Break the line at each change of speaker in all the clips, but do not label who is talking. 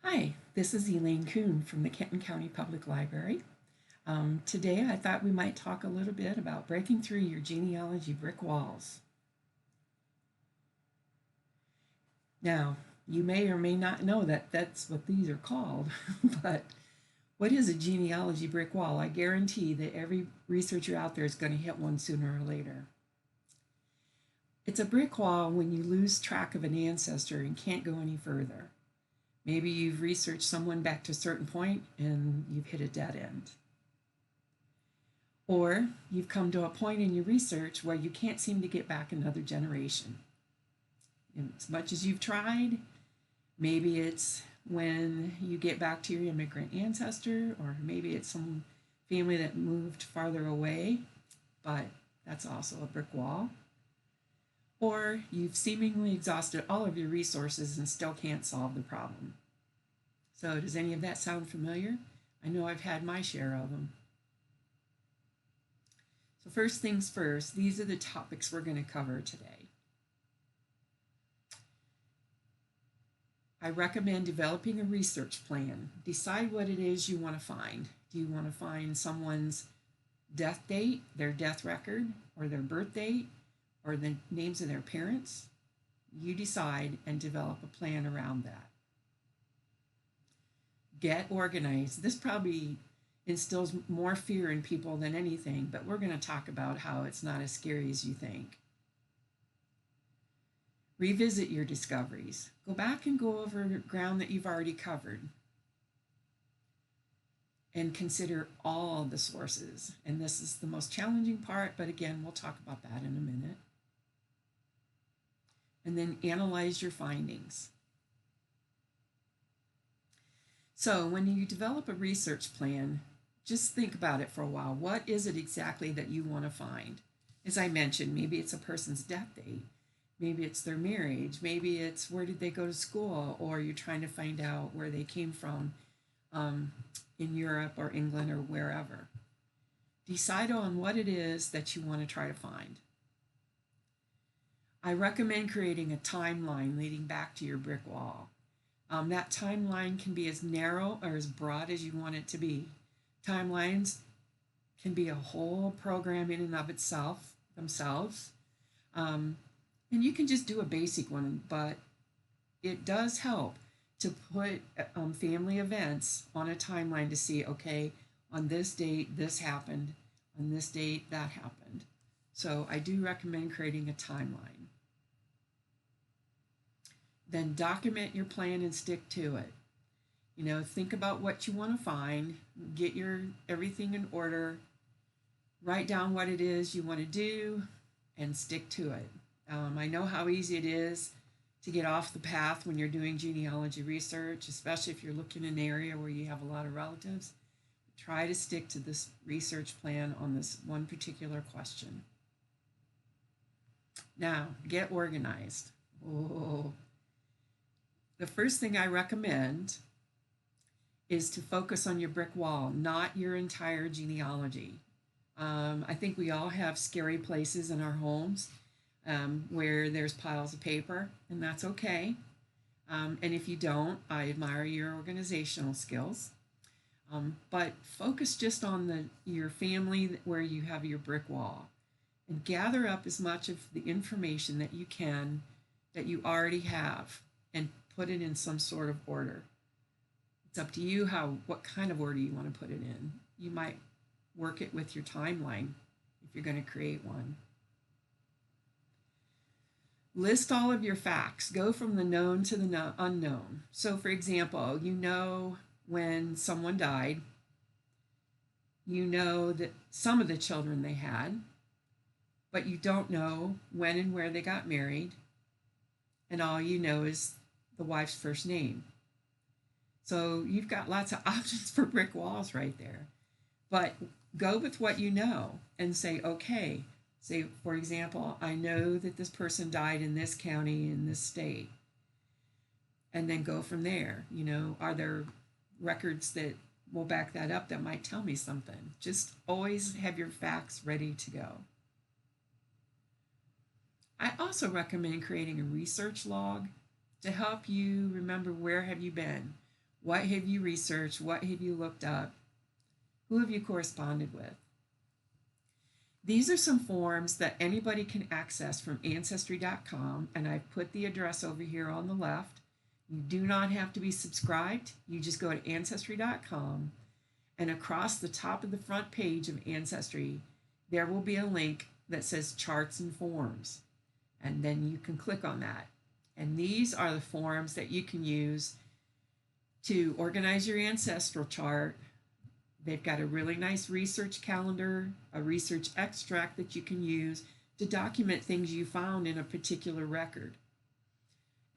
Hi, this is Elaine Kuhn from the Kenton County Public Library. Today I thought we might talk a little bit about breaking through your genealogy brick walls. Now, you may or may not know that that's what these are called, but what is a genealogy brick wall? I guarantee that every researcher out there is going to hit one sooner or later. It's a brick wall when you lose track of an ancestor and can't go any further. Maybe you've researched someone back to a certain point and you've hit a dead end. Or you've come to a point in your research where you can't seem to get back another generation. And as much as you've tried, maybe it's when you get back to your immigrant ancestor, or maybe it's some family that moved farther away, but that's also a brick wall. Or you've seemingly exhausted all of your resources and still can't solve the problem. So does any of that sound familiar? I know I've had my share of them. So first things first, these are the topics we're going to cover today. I recommend developing a research plan. Decide what it is you want to find. Do you want to find someone's death date, their death record, or their birth date, or the names of their parents? You decide and develop a plan around that. Get organized. This probably instills more fear in people than anything, but we're going to talk about how it's not as scary as you think. Revisit your discoveries. Go back and go over ground that you've already covered. And consider all the sources. And this is the most challenging part, but again, we'll talk about that in a minute. And then analyze your findings. So when you develop a research plan, just think about it for a while. What is it exactly that you want to find? As I mentioned, maybe it's a person's death date. Maybe it's their marriage. Maybe it's where did they go to school, or you're trying to find out where they came from in Europe or England or wherever. Decide on what it is that you want to try to find. I recommend creating a timeline leading back to your brick wall. That timeline can be as narrow or as broad as you want it to be. Timelines can be a whole program in and of themselves. And you can just do a basic one, but it does help to put family events on a timeline to see, okay, on this date, this happened. On this date, that happened. So I do recommend creating a timeline. Then document your plan and stick to it. Think about what you want to find, get your everything in order, write down what it is you want to do, and stick to it. I know how easy it is to get off the path when you're doing genealogy research, especially if you're looking in an area where you have a lot of relatives. Try to stick to this research plan on this one particular question. Now, get organized. The first thing I recommend is to focus on your brick wall, not your entire genealogy. I think we all have scary places in our homes where there's piles of paper, and that's okay. And if you don't, I admire your organizational skills. But focus just on your family where you have your brick wall, and gather up as much of the information that you can that you already have and put it in some sort of order. It's up to you what kind of order you want to put it in. You might work it with your timeline if you're going to create one. List all of your facts. Go from the known to the unknown. So for example, you know when someone died, you know that some of the children they had, but you don't know when and where they got married, and all you know is the wife's first name. So you've got lots of options for brick walls right there. But go with what you know and say, okay, say, for example, I know that this person died in this county in this state. And then go from there. Are there records that will back that up that might tell me something? Just always have your facts ready to go. I also recommend creating a research log to help you remember where have you been, What have you researched? What have you looked up? Who have you corresponded with? These are some forms that anybody can access from Ancestry.com, and I've put the address over here on the left. You do not have to be subscribed. You just go to Ancestry.com, and across the top of the front page of Ancestry, there will be a link that says Charts and Forms, and then you can click on that. And these are the forms that you can use to organize your ancestral chart. They've got a really nice research calendar, a research extract that you can use to document things you found in a particular record.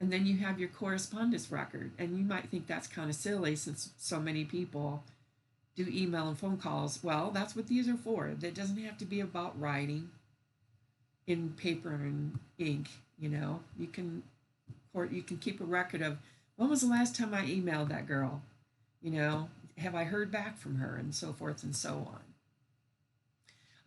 And then you have your correspondence record. And you might think that's kind of silly since so many people do email and phone calls. Well, that's what these are for. That doesn't have to be about writing in paper and ink. You know, you can keep a record of when was the last time I emailed that girl? You know, have I heard back from her, and so forth and so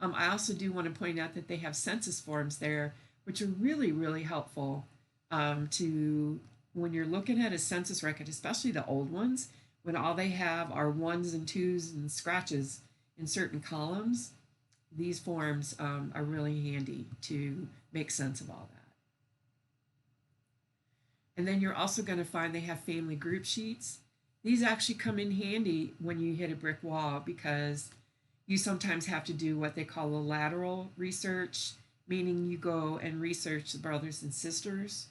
on. I also do want to point out that they have census forms there, which are really, really helpful to when you're looking at a census record, especially the old ones, when all they have are ones and twos and scratches in certain columns. These forms are really handy to make sense of all that. And then you're also going to find they have family group sheets. These actually come in handy when you hit a brick wall because you sometimes have to do what they call a lateral research, meaning you go and research the brothers and sisters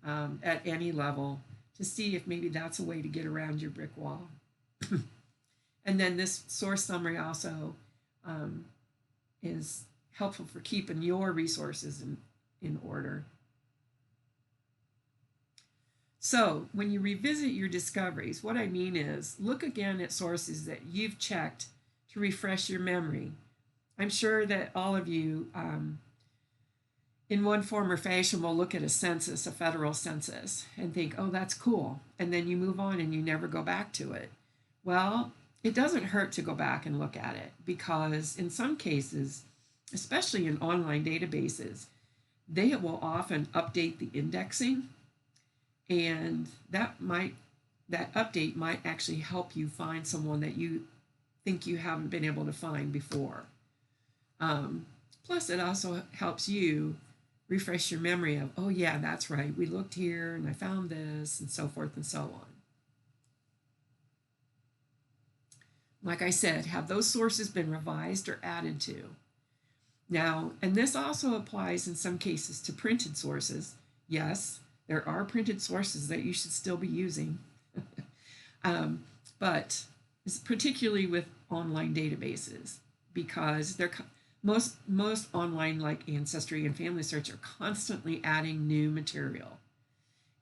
at any level to see if maybe that's a way to get around your brick wall. And then this source summary also is helpful for keeping your resources in order. So when you revisit your discoveries, what I mean is look again at sources that you've checked to refresh your memory. I'm sure that all of you, in one form or fashion, will look at a census, a federal census, and think, oh, that's cool. And then you move on and you never go back to it. Well, it doesn't hurt to go back and look at it because in some cases, especially in online databases, they will often update the indexing. And that update might actually help you find someone that you think you haven't been able to find before. Plus, it also helps you refresh your memory of, oh yeah, that's right, we looked here and I found this, and so forth and so on. Like I said, have those sources been revised or added to? Now, and this also applies in some cases to printed sources. Yes, there are printed sources that you should still be using, but it's particularly with online databases because they're most online like Ancestry and Family Search are constantly adding new material.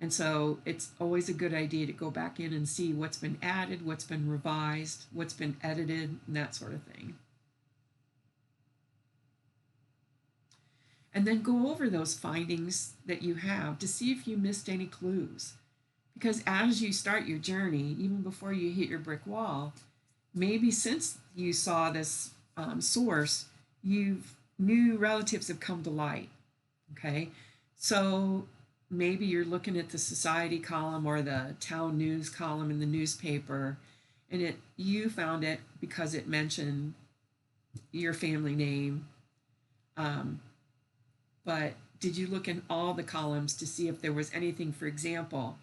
And so it's always a good idea to go back in and see what's been added, what's been revised, what's been edited, and that sort of thing. And then go over those findings that you have to see if you missed any clues. Because as you start your journey, even before you hit your brick wall, maybe since you saw this source, new relatives have come to light. Okay, so maybe you're looking at the society column or the town news column in the newspaper, and you found it because it mentioned your family name. But did you look in all the columns to see if there was anything? For example,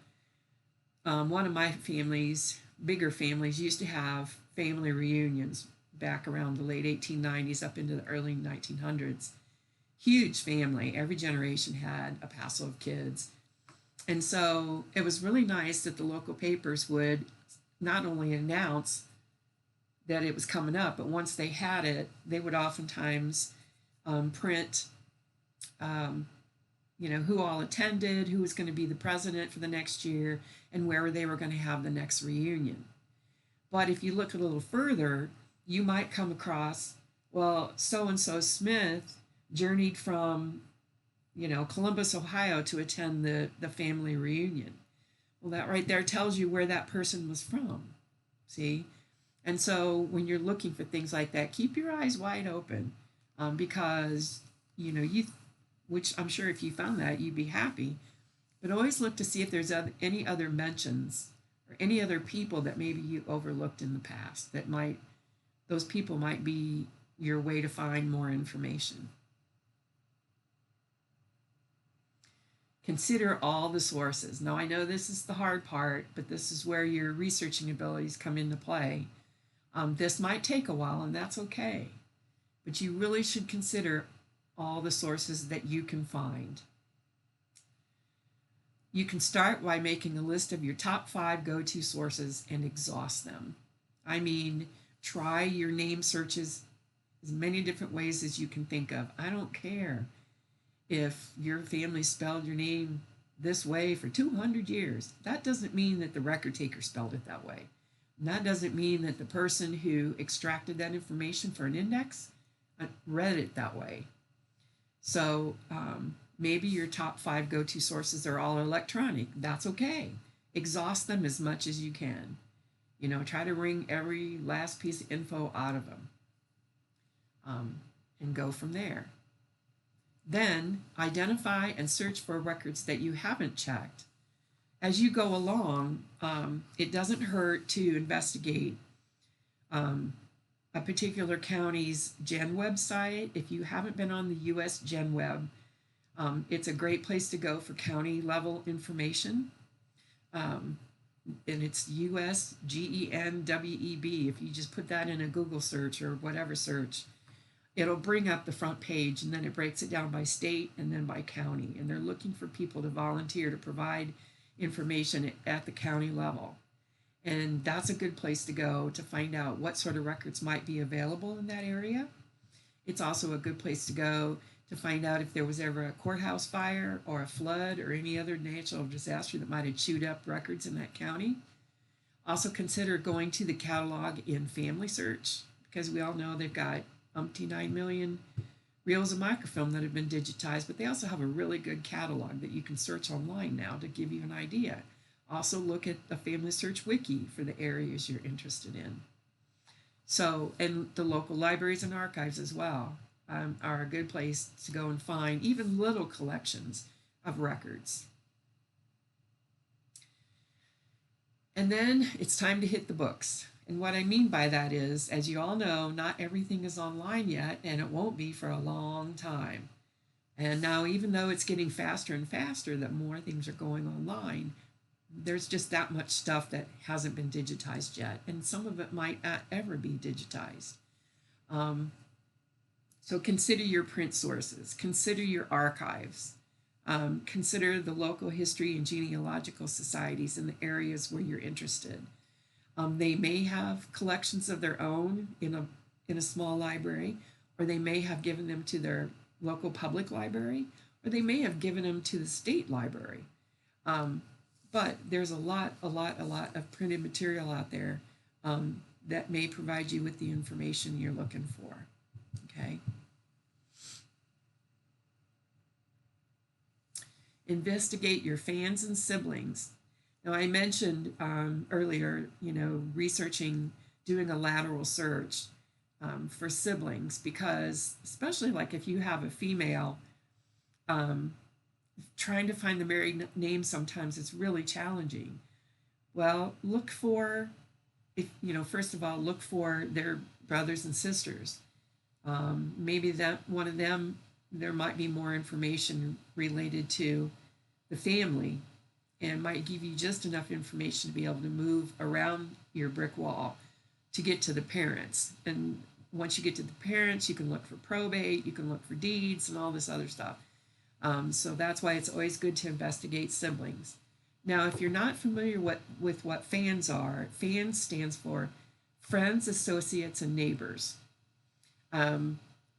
one of my families, bigger families, used to have family reunions back around the late 1890s up into the early 1900s. Huge family. Every generation had a passel of kids. And so it was really nice that the local papers would not only announce that it was coming up, but once they had it, they would oftentimes print who all attended, who was going to be the president for the next year, and where they were going to have the next reunion. But if you look a little further, you might come across, well, so-and-so Smith journeyed from, Columbus, Ohio to attend the family reunion. Well, that right there tells you where that person was from, see? And so when you're looking for things like that, keep your eyes wide open because, which I'm sure if you found that, you'd be happy. But always look to see if there's any other mentions or or any other people that maybe you overlooked in the past that might, those people might be your way to find more information. Consider all the sources. Now, I know this is the hard part, but this is where your researching abilities come into play. This might take a while, and that's okay, but you really should consider all the sources that you can find. You can start by making a list of your top 5 go-to sources and exhaust them. I mean, try your name searches as many different ways as you can think of. I don't care if your family spelled your name this way for 200 years. That doesn't mean that the record taker spelled it that way. And that doesn't mean that the person who extracted that information for an index read it that way. So maybe your top 5 go-to sources are all electronic. That's okay. Exhaust them as much as you can. You know, try to wring every last piece of info out of them, and go from there. Then identify and search for records that you haven't checked. As you go along, it doesn't hurt to investigate a particular county's Gen website. If you haven't been on the US Gen Web, it's a great place to go for county level information. And it's US GENWEB. If you just put that in a Google search or whatever search, it'll bring up the front page, and then it breaks it down by state and then by county. And they're looking for people to volunteer to provide information at the county level. And that's a good place to go to find out what sort of records might be available in that area. It's also a good place to go to find out if there was ever a courthouse fire or a flood or any other natural disaster that might have chewed up records in that county. Also consider going to the catalog in Family Search, because we all know they've got 9 million reels of microfilm that have been digitized, but they also have a really good catalog that you can search online now to give you an idea. Also look at the Family Search Wiki for the areas you're interested in. So, and the local libraries and archives as well are a good place to go and find even little collections of records. And then it's time to hit the books. And what I mean by that is, as you all know, not everything is online yet, and it won't be for a long time. And now, even though it's getting faster and faster that more things are going online, there's just that much stuff that hasn't been digitized yet, and some of it might not ever be digitized. So consider your print sources, consider your archives, consider the local history and genealogical societies in the areas where you're interested. They may have collections of their own in a small library, or they may have given them to their local public library, or they may have given them to the state library. But there's a lot of printed material out there that may provide you with the information you're looking for. Okay. Investigate your fans and siblings. Now, I mentioned earlier, researching, doing a lateral search for siblings, because especially like if you have a female, trying to find the married name sometimes it's really challenging. Well, look for, first of all, look for their brothers and sisters. Maybe that one of them, there might be more information related to the family, and might give you just enough information to be able to move around your brick wall to get to the parents. And once you get to the parents, you can look for probate, you can look for deeds and all this other stuff. So that's why it's always good to investigate siblings. Now, if you're not familiar with what FANS are, FANS stands for Friends, Associates, and Neighbors.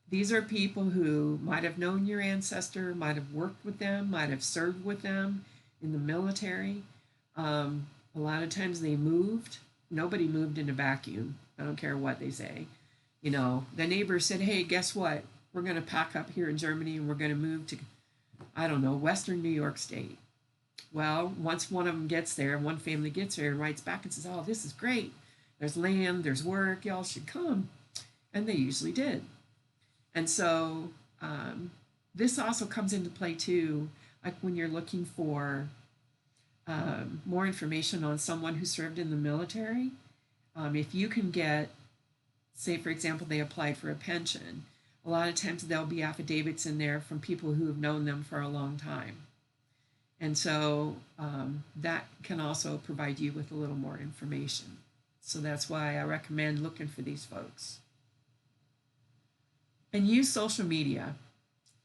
These are people who might have known your ancestor, might have worked with them, might have served with them in the military. A lot of times they moved. Nobody moved in a vacuum. I don't care what they say. The neighbor said, hey, guess what? We're going to pack up here in Germany and we're going to move to, I don't know, Western New York State. Well, once one of them gets there, one family gets there and writes back and says, oh, this is great. There's land, there's work, y'all should come. And they usually did. And so this also comes into play too, like when you're looking for more information on someone who served in the military, if you can get, say, for example, they applied for a pension, a lot of times there'll be affidavits in there from people who have known them for a long time. And so that can also provide you with a little more information. So that's why I recommend looking for these folks. And use social media.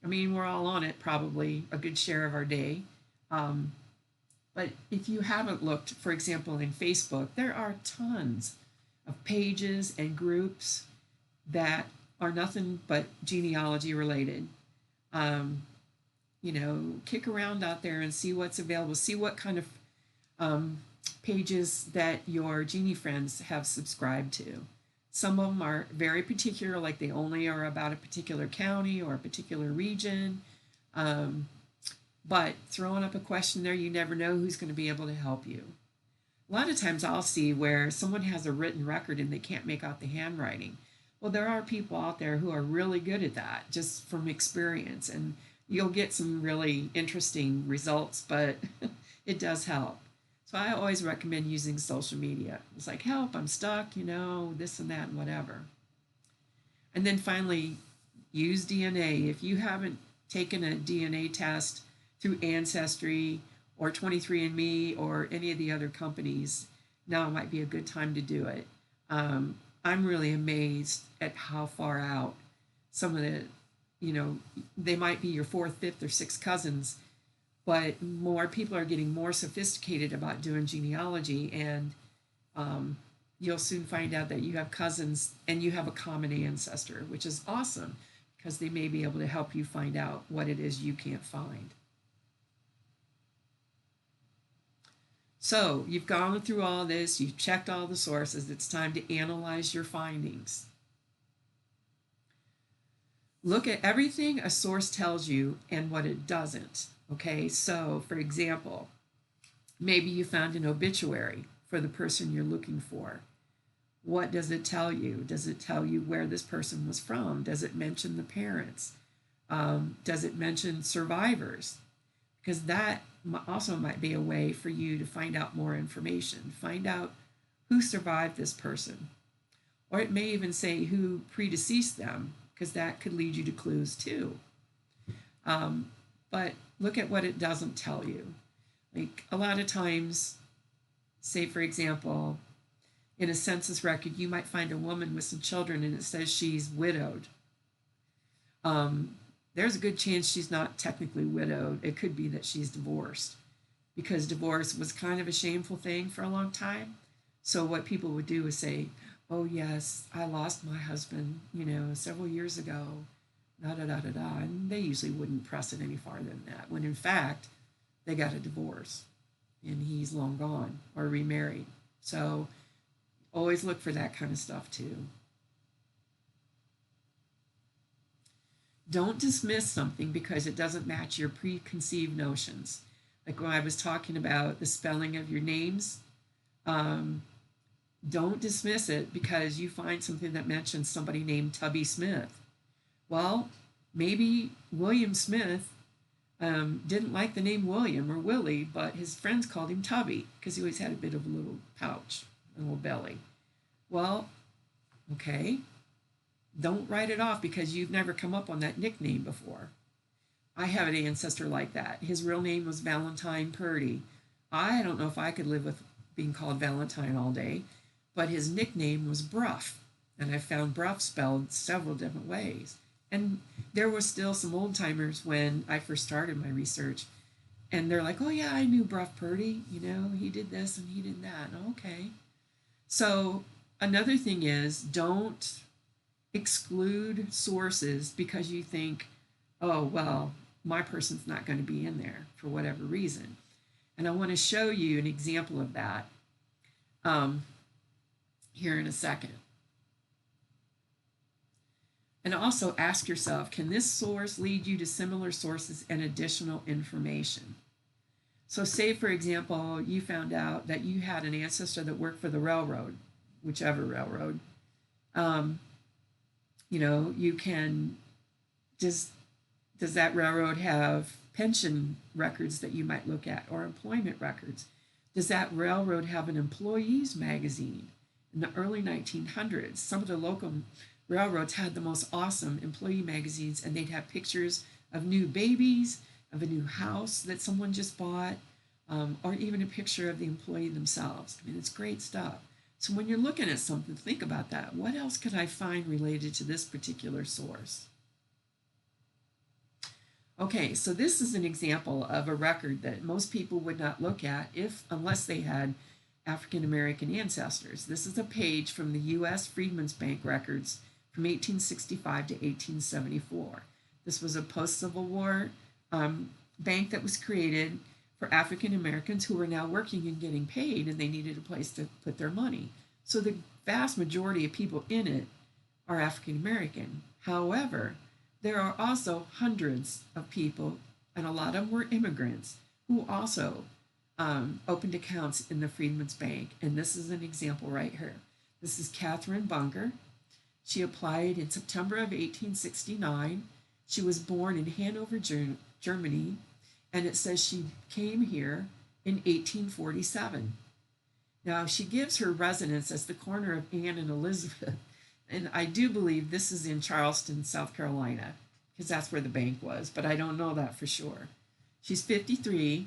I mean, we're all on it probably a good share of our day. But if you haven't looked, for example, in Facebook, there are tons of pages and groups that are nothing but genealogy related. Kick around out there and see what's available. See what kind of pages that your genie friends have subscribed to. Some of them are very particular, like they only are about a particular county or a particular region. But throwing up a question there, you never know who's going to be able to help you. A lot of times I'll see where someone has a written record and they can't make out the handwriting. Well, there are people out there who are really good at that, just from experience, and you'll get some really interesting results, but it does help. So I always recommend using social media. It's like, help, I'm stuck, this and that and whatever. And then finally, use DNA. If you haven't taken a DNA test through Ancestry or 23andMe or any of the other companies, now might be a good time to do it. I'm really amazed at how far out some of the, they might be your fourth, fifth, or sixth cousins, but more people are getting more sophisticated about doing genealogy, and you'll soon find out that you have cousins and you have a common ancestor, which is awesome because they may be able to help you find out what it is you can't find. So you've gone through all this, you've checked all the sources, it's time to analyze your findings. Look at everything a source tells you and what it doesn't. Okay, so for example, maybe you found an obituary for the person you're looking for. What does it tell you? Does it tell you where this person was from? Does it mention the parents? Does it mention survivors? Because that also might be a way for you to find out more information. Find out who survived this person. Or it may even say who predeceased them, because that could lead you to clues too. But look at what it doesn't tell you. Like a lot of times, say for example, in a census record, you might find a woman with some children and it says she's widowed. There's a good chance she's not technically widowed. It could be that she's divorced, because divorce was kind of a shameful thing for a long time. So what people would do is say, oh yes, I lost my husband, several years ago, da-da-da-da-da. And they usually wouldn't press it any farther than that, when in fact, they got a divorce and he's long gone or remarried. So always look for that kind of stuff too. Don't dismiss something because it doesn't match your preconceived notions. Like when I was talking about the spelling of your names, don't dismiss it because you find something that mentions somebody named Tubby Smith. Well, maybe William Smith didn't like the name William or Willie, but his friends called him Tubby because he always had a bit of a little pouch, a little belly. Well, okay. Don't write it off because you've never come up on that nickname before. I have an ancestor like that. His real name was Valentine Purdy. I don't know if I could live with being called Valentine all day, but his nickname was Bruff, and I found Bruff spelled several different ways. And there were still some old timers when I first started my research, and they're like, oh yeah, I knew Bruff Purdy, he did this and he did that. Okay. So another thing is, don't exclude sources because you think, oh, well, my person's not going to be in there for whatever reason. And I want to show you an example of that here in a second. And also ask yourself, can this source lead you to similar sources and additional information? So say, for example, you found out that you had an ancestor that worked for the railroad, whichever railroad. You can does that railroad have pension records that you might look at, or employment records? Does that railroad have an employees magazine? In the early 1900s, some of the local railroads had the most awesome employee magazines, and they'd have pictures of new babies, of a new house that someone just bought, or even a picture of the employee themselves. I mean, it's great stuff. So when you're looking at something, think about that. What else could I find related to this particular source? Okay, so this is an example of a record that most people would not look at unless they had African American ancestors. This is a page from the U.S. Freedmen's Bank records from 1865 to 1874. This was a post-Civil War bank that was created for African Americans who were now working and getting paid, and they needed a place to put their money. So the vast majority of people in it are African American. However, there are also hundreds of people, and a lot of them were immigrants, who also opened accounts in the Freedmen's Bank. And this is an example right here. This is Catherine Bunker. She applied in September of 1869. She was born in Hanover, Germany, and it says she came here in 1847. Now, she gives her residence as the corner of Ann and Elizabeth, and I do believe this is in Charleston, South Carolina, because that's where the bank was, but I don't know that for sure. She's 53.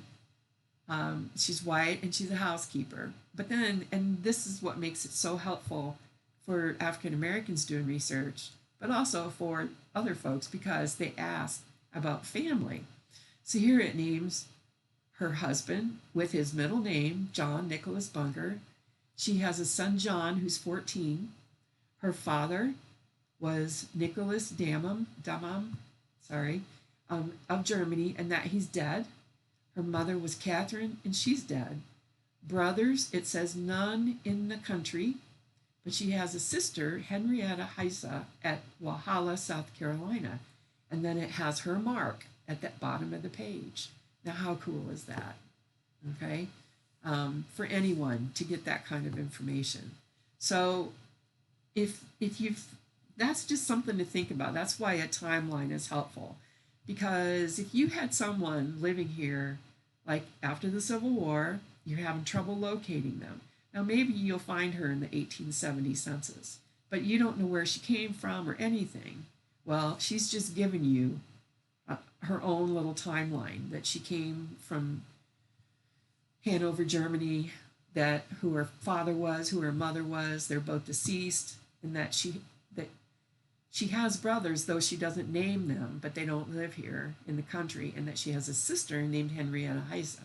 She's white, and she's a housekeeper. But then, and this is what makes it so helpful for African Americans doing research, but also for other folks, because they ask about family. So here it names her husband with his middle name, John Nicholas Bunker. She has a son, John, who's 14. Her father was Nicholas Damam, of Germany, and that he's dead. Her mother was Catherine, and she's dead. Brothers, it says none in the country, but she has a sister, Henrietta Heisa, at Walhalla, South Carolina. And then it has her mark at the bottom of the page. Now, how cool is that? Okay, for anyone to get that kind of information. So if you've, that's just something to think about. That's why a timeline is helpful, because if you had someone living here like after the Civil War, you're having trouble locating them. Now maybe you'll find her in the 1870 census, but you don't know where she came from or anything. Well, she's just given you her own little timeline, that she came from Hanover, Germany, that who her father was, who her mother was. They're both deceased, and that she has brothers, though she doesn't name them, but they don't live here in the country, and that she has a sister named Henrietta Heisa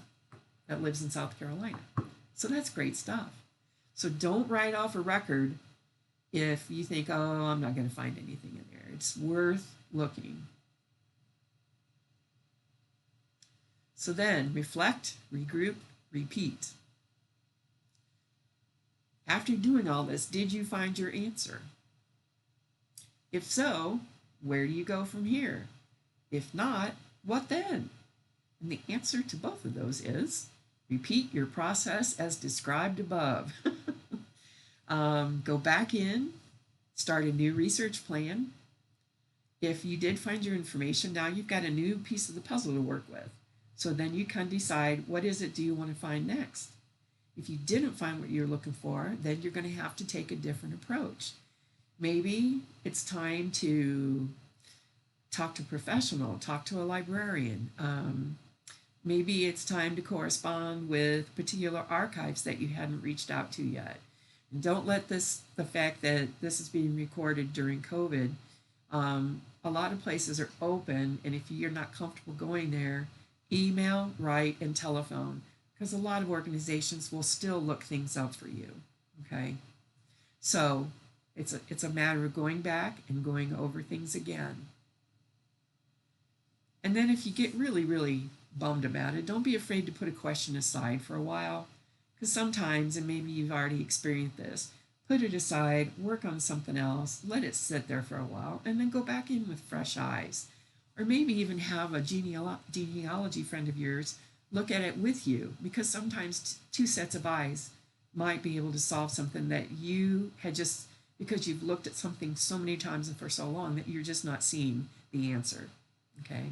that lives in South Carolina. So that's great stuff. So don't write off a record if you think, oh, I'm not going to find anything in there. It's worth looking. So then reflect, regroup, repeat. After doing all this, did you find your answer? If so, where do you go from here? If not, what then? And the answer to both of those is repeat your process as described above. Go back in, start a new research plan. If you did find your information, now you've got a new piece of the puzzle to work with. So then you can decide, what is it do you want to find next? If you didn't find what you're looking for, then you're going to have to take a different approach. Maybe it's time to talk to a professional, talk to a librarian. Maybe it's time to correspond with particular archives that you hadn't reached out to yet. And don't let the fact that this is being recorded during COVID, a lot of places are open, and if you're not comfortable going there, email, write, and telephone, because a lot of organizations will still look things up for you. Okay, so it's a matter of going back and going over things again. And then if you get really, really bummed about it, don't be afraid to put a question aside for a while, because sometimes, and maybe you've already experienced this, put it aside, work on something else, let it sit there for a while, and then go back in with fresh eyes. Or maybe even have a genealogy friend of yours look at it with you, because sometimes two sets of eyes might be able to solve something that you had just, because you've looked at something so many times and for so long that you're just not seeing the answer. Okay.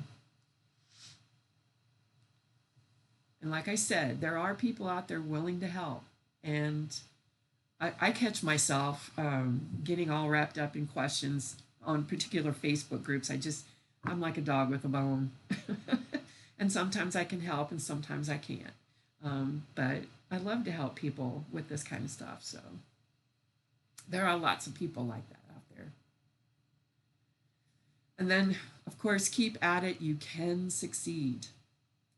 And like I said, there are people out there willing to help. And I catch myself getting all wrapped up in questions on particular Facebook groups. I'm like a dog with a bone. And sometimes I can help and sometimes I can't. But I love to help people with this kind of stuff. So there are lots of people like that out there. And then, of course, keep at it. You can succeed.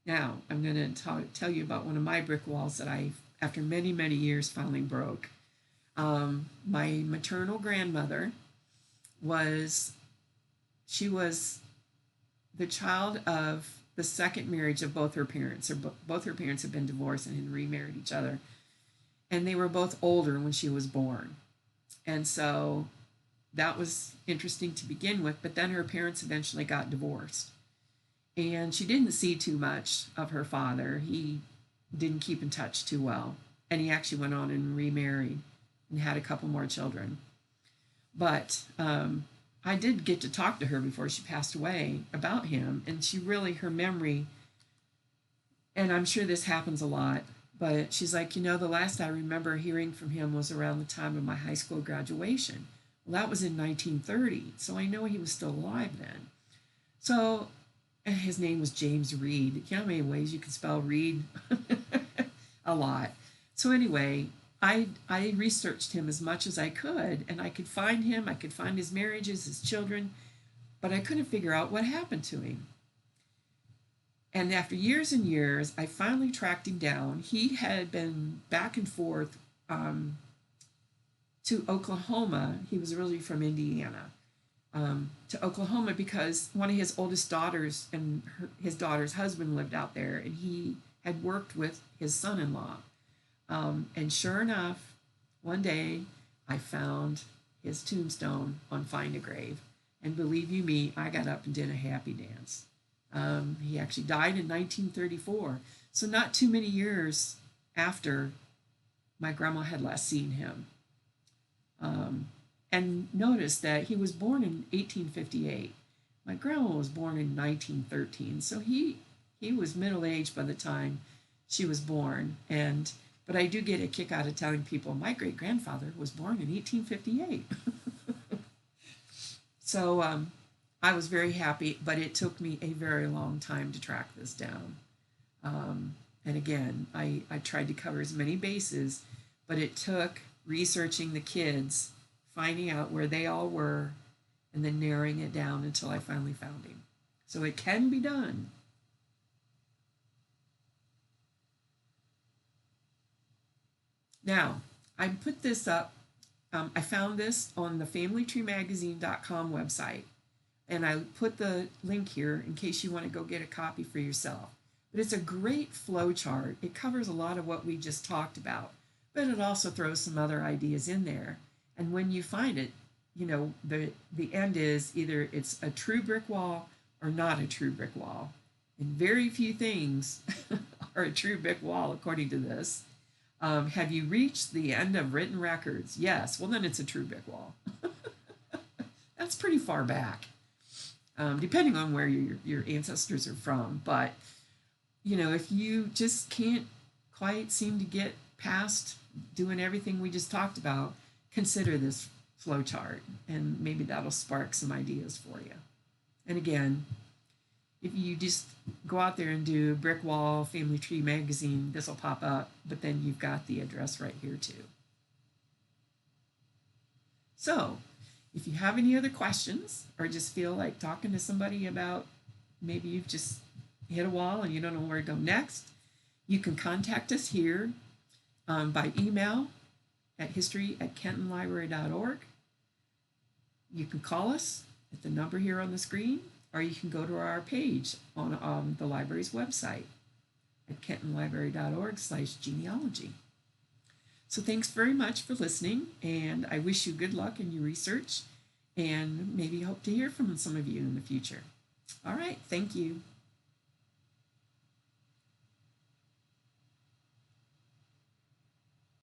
Now, I'm going to tell you about one of my brick walls that after many, many years, finally broke. My maternal grandmother she was the child of the second marriage of both her parents. Both her parents had been divorced and had remarried each other. And they were both older when she was born. And so that was interesting to begin with, but then her parents eventually got divorced. And she didn't see too much of her father. He didn't keep in touch too well. And he actually went on and remarried and had a couple more children. But I did get to talk to her before she passed away about him. And her memory, and I'm sure this happens a lot, but she's like, the last I remember hearing from him was around the time of my high school graduation. Well, that was in 1930, so I know he was still alive then. So his name was James Reed. You know how many ways you can spell Reed? A lot. So anyway, I researched him as much as I could, and I could find him. I could find his marriages, his children, but I couldn't figure out what happened to him. And after years and years, I finally tracked him down. He had been back and forth to Oklahoma. He was originally from Indiana, to Oklahoma because one of his oldest daughters and his daughter's husband lived out there, and he had worked with his son-in-law. And sure enough, one day I found his tombstone on Find a Grave. And believe you me, I got up and did a happy dance. He actually died in 1934. So not too many years after my grandma had last seen him. And notice that he was born in 1858. My grandma was born in 1913. So he was middle-aged by the time she was born. But I do get a kick out of telling people my great-grandfather was born in 1858. So I was very happy, but it took me a very long time to track this down. And again, I tried to cover as many bases, but it took researching the kids, finding out where they all were, and then narrowing it down until I finally found him. So it can be done. Now, I put this up. I found this on the FamilyTreeMagazine.com website, and I put the link here in case you want to go get a copy for yourself. But it's a great flow chart. It covers a lot of what we just talked about, but it also throws some other ideas in there. And when you find it, the end is either it's a true brick wall or not a true brick wall. And very few things are a true brick wall, according to this. Have you reached the end of written records? Yes. Well, then it's a true brick wall. That's pretty far back, depending on where your ancestors are from. But, if you just can't quite seem to get past doing everything we just talked about, consider this flow chart, and maybe that'll spark some ideas for you. And again, if you just go out there and do brick wall family tree magazine, this will pop up, but then you've got the address right here too. So if you have any other questions or just feel like talking to somebody about maybe you've just hit a wall and you don't know where to go next, you can contact us here by email at history@kentonlibrary.org. You can call us at the number here on the screen, or you can go to our page on the library's website at kentonlibrary.org/genealogy. So thanks very much for listening, and I wish you good luck in your research, and maybe hope to hear from some of you in the future. All right, thank you.